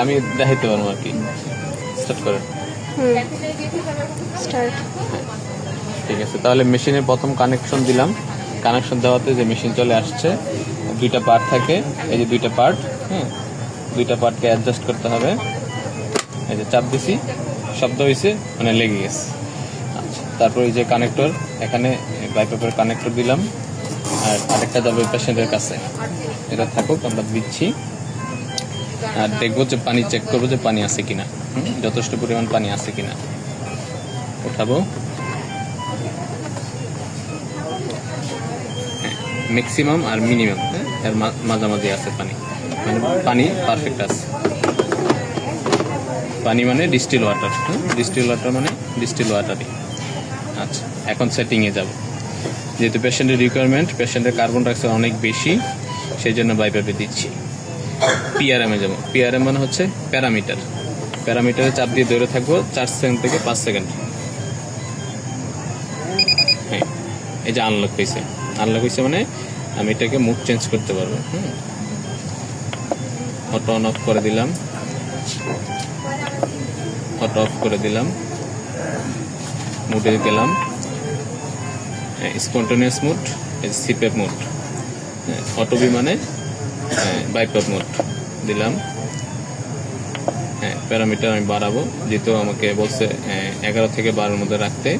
আমি দেখাইতে পারবো আর কি। স্টার্ট করেন। স্টার্ট। ঠিক আছে, তাহলে মেশিনের প্রথম কানেকশন দিলাম। কানেকশন দেওয়াতে যে মেশিন চলে আসছে, দুইটা পার্ট থাকে, এই যে দুইটা পার্ট, হ্যাঁ, দুইটা পার্টকে অ্যাডজাস্ট করতে হবে। এই যে চাপ দিছি, শব্দ হয়েছে, মানে লেগে গেছে। আচ্ছা, তারপর এই যে কানেক্টর, এখানে বাইপাপের কানেক্টর দিলাম, আর আরেকটা যাবে পেশেন্টের কাছে। এটা থাকুক, আমরা দিচ্ছি। আর দেখবো যে পানি চেক করবো যে পানি আছে কিনা, যথেষ্ট পরিমাণ পানি আছে কিনা। উঠাবো, ম্যাক্সিমাম আর মিনিমাম, এর মাঝামাঝি আছে পানি, মানে পানি পারফেক্ট আছে। পানি মানে ডিস্টিল ওয়াটার, ডিস্টিল ওয়াটার মানে ডিস্টিল ওয়াটারই। আচ্ছা, এখন সেটিংয়ে যাব। যেহেতু পেশেন্টের রিকোয়ারমেন্ট, পেশেন্টের কার্বন ডাইঅক্সাইড অনেক বেশি, সেই জন্য বাইপাপে দিচ্ছি। পিআরএমে যাব। পিআরএম মানে হচ্ছে প্যারামিটার। প্যারামিটারে চাপ দিয়ে ধরে থাকবো 4 সেকেন্ড থেকে 5 সেকেন্ড। হ্যাঁ, এই যে আনলক হয়েছে। আনলক হয়েছে মানে আমি এটাকে মুড চেঞ্জ করতে পারবো। অটো অন অফ করে দিলাম, অটো অফ করে দিলাম, মুডে গেলাম, স্পন্টানিয়াস মুড, সিপেপ মুড, অটোবি মানে বাইপাপ মুড দিলাম। হ্যাঁ, প্যারামিটার আমি বাড়াবো, যেহেতু আমাকে বলছে 11 থেকে 12-এর মধ্যে রাখতে।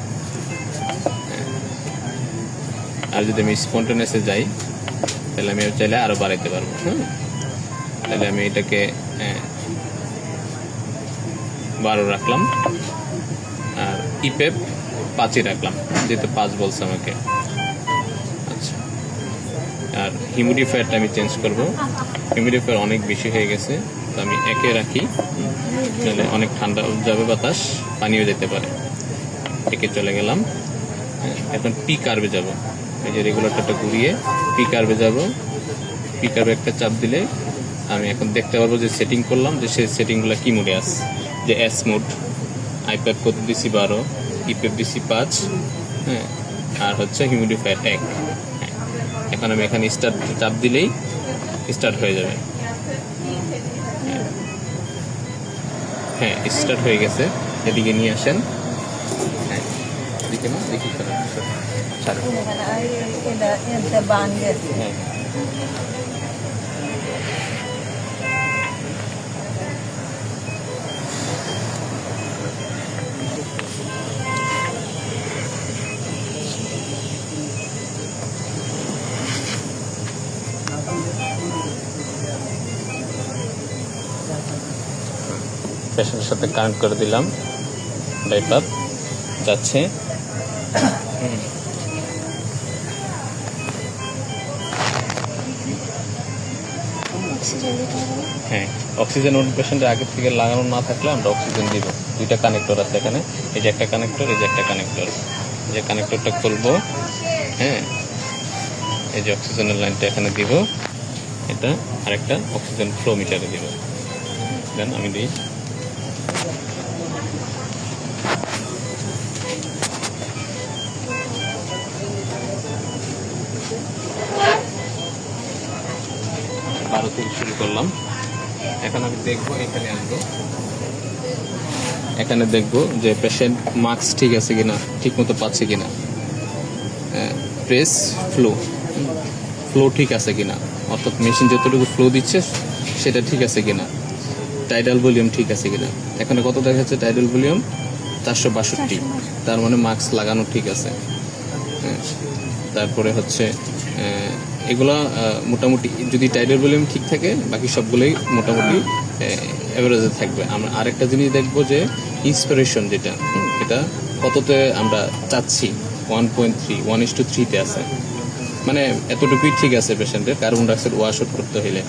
আর যদি আমি স্পন্টানিয়াসে যাই, তাহলে আমি চাইলে আরও বাড়াইতে পারবো। তাহলে আমি এটাকে 12 রাখলাম, আর ইপেপ 5-ই রাখলাম, যেহেতু 5 বলছে আমাকে। আচ্ছা, আর হিউমিডিফায়ারটা আমি চেঞ্জ করব। হিউমিডিফায়ার অনেক বেশি হয়ে গেছে, তো আমি 1-এ রাখি, তাহলে অনেক ঠান্ডা যাবে বাতাস, পানিও যেতে পারে। 1-এ চলে গেলাম। এখন পি কার্ভে যাব। এই যে রেগুলেটরটা ঘুরিয়ে পি কার্ভে যাব। পি কার্ভে একটা চাপ দিলে আমি এখন দেখতে পারবো যে সেটিং করলাম, যে সেই সেটিংগুলো কি মোডে আছে। যে এস মোড, আইপ্যাপ কত দিছি 12, ইপেপ দিছি 5, হ্যাঁ, আর হচ্ছে হিউমিডিফায়ার 1। এখন আমি এখানে স্টার্ট চাপ দিলেই স্টার্ট হয়ে যাবে। হ্যাঁ, স্টার্ট হয়ে গেছে। এদিকে নিয়ে আসেন। হ্যাঁ, এদিকে না, দেখি ছাড়ো। হ্যাঁ, পেশেন্টের সাথে কানেক্ট করে দিলাম। বাইপাপ যাচ্ছে। হ্যাঁ, অক্সিজেন ওর পেশেন্টের আগে থেকে লাগানো না থাকলে আমরা অক্সিজেন দিব। দুইটা কানেক্টর আছে এখানে, এই যে একটা কানেক্টর, এই যে একটা কানেক্টর। যে কানেক্টরটা খুলবো, হ্যাঁ, এই যে অক্সিজেনের লাইনটা এখানে দিব, এটা আরেকটা অক্সিজেন ফ্লো মিটারে দিব। দেন আমি দিই। বারো থেকে শুরু করলাম। এখন আমি দেখবো, এখানে আসবো, এখানে দেখবো যে পেশেন্ট মাস্ক ঠিক আছে কিনা, ঠিক মতো পাচ্ছে কিনা। প্রেস ফ্লো, ফ্লো ঠিক আছে কিনা, অর্থাৎ মেশিন যতটুকু ফ্লো দিচ্ছে সেটা ঠিক আছে কিনা। টাইডাল ভলিউম ঠিক আছে কিনা। এখানে কত দেখাচ্ছে টাইডাল ভলিউম? 462, তার মানে মাস্ক লাগানো ঠিক আছে। তারপরে হচ্ছে এগুলা মোটামুটি যদি টাইডাল ভলিউম ঠিক থাকে, বাকি সবগুলোই মোটামুটি অ্যাভারেজে থাকবে। আমরা আরেকটা জিনিস দেখবো যে ইন্সপিরেশন, যেটা এটা কততে আমরা চাচ্ছি। 1.3, 1:3 আছে, মানে এতটুকুই ঠিক আছে পেশেন্টের কার্বন ডাইঅক্সাইড ওয়াশ আউট করতে হলে।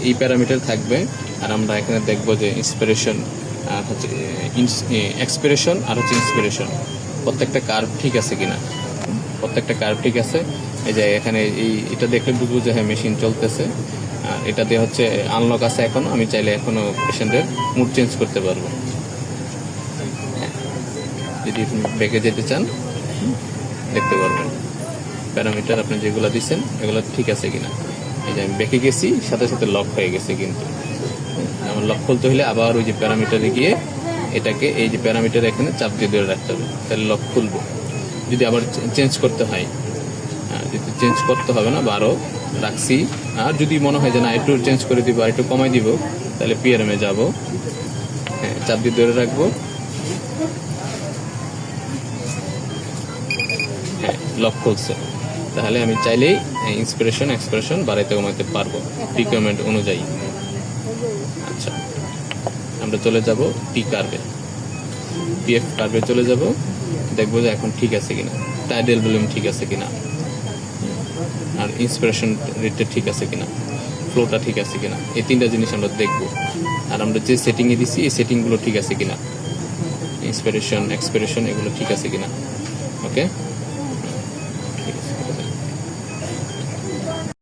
এই প্যারামিটার থাকবে। আর আমরা এখানে দেখবো যে ইন্সপিরেশন আর হচ্ছে এক্সপিরেশন আর হচ্ছে ইন্সপিরেশন, প্রত্যেকটা কার্ভ ঠিক আছে কিনা। প্রত্যেকটা কার্ভ ঠিক আছে। এই যে এখানে এটা দেখলে বুঝবো যে হ্যাঁ মেশিন চলতেছে। আর এটা দিয়ে হচ্ছে আনলক আছে এখনো, আমি চাইলে এখনো পেশেন্টের মুড চেঞ্জ করতে পারবো। যদি ব্যাগে যেতে চান দেখতে পারবেন প্যারামিটার আপনি যেগুলো দিচ্ছেন এগুলো ঠিক আছে কিনা। এই যে আমি ব্যাকে গেছি, সাথে সাথে লক হয়ে গেছে কিন্তু। আমার লক খুলতে হলে আবার ওই যে প্যারামিটারে গিয়ে এটাকে এই যে প্যারামিটার এখানে চাপ দিয়ে ধরে রাখতে হবে, তাহলে লক খুলবো। যদি আবার চেঞ্জ করতে হয়, যদি চেঞ্জ করতে হবে না, 12 রাখছি। আর যদি মনে হয় যে না একটু চেঞ্জ করে দিব আর একটু কমাই দিব, তাহলে পিআরএমে যাব, হ্যাঁ চাপ দিয়ে ধরে রাখবো, হ্যাঁ লক খুলছে। তাহলে আমি চাইলেই ইন্সপিরেশন এক্সপ্রেশন বাড়াইতে কমাইতে পারবো রিকোয়ারমেন্ট অনুযায়ী। আচ্ছা, আমরা চলে যাব টি কার্ভে, পিএফ কার্ভে চলে যাব, দেখবো যে এখন ঠিক আছে কিনা, টাইডাল ভলিউম ঠিক আছে কিনা, আর ইন্সপিরেশন রেটটা ঠিক আছে কিনা, ফ্লোটা ঠিক আছে কিনা, এই 3টা জিনিস আমরা দেখব। আর আমরা যে সেটিংয়ে দিছি এই সেটিংগুলো ঠিক আছে কিনা, ইন্সপিরেশন এক্সপিরেশন এগুলো ঠিক আছে কিনা। ওকে।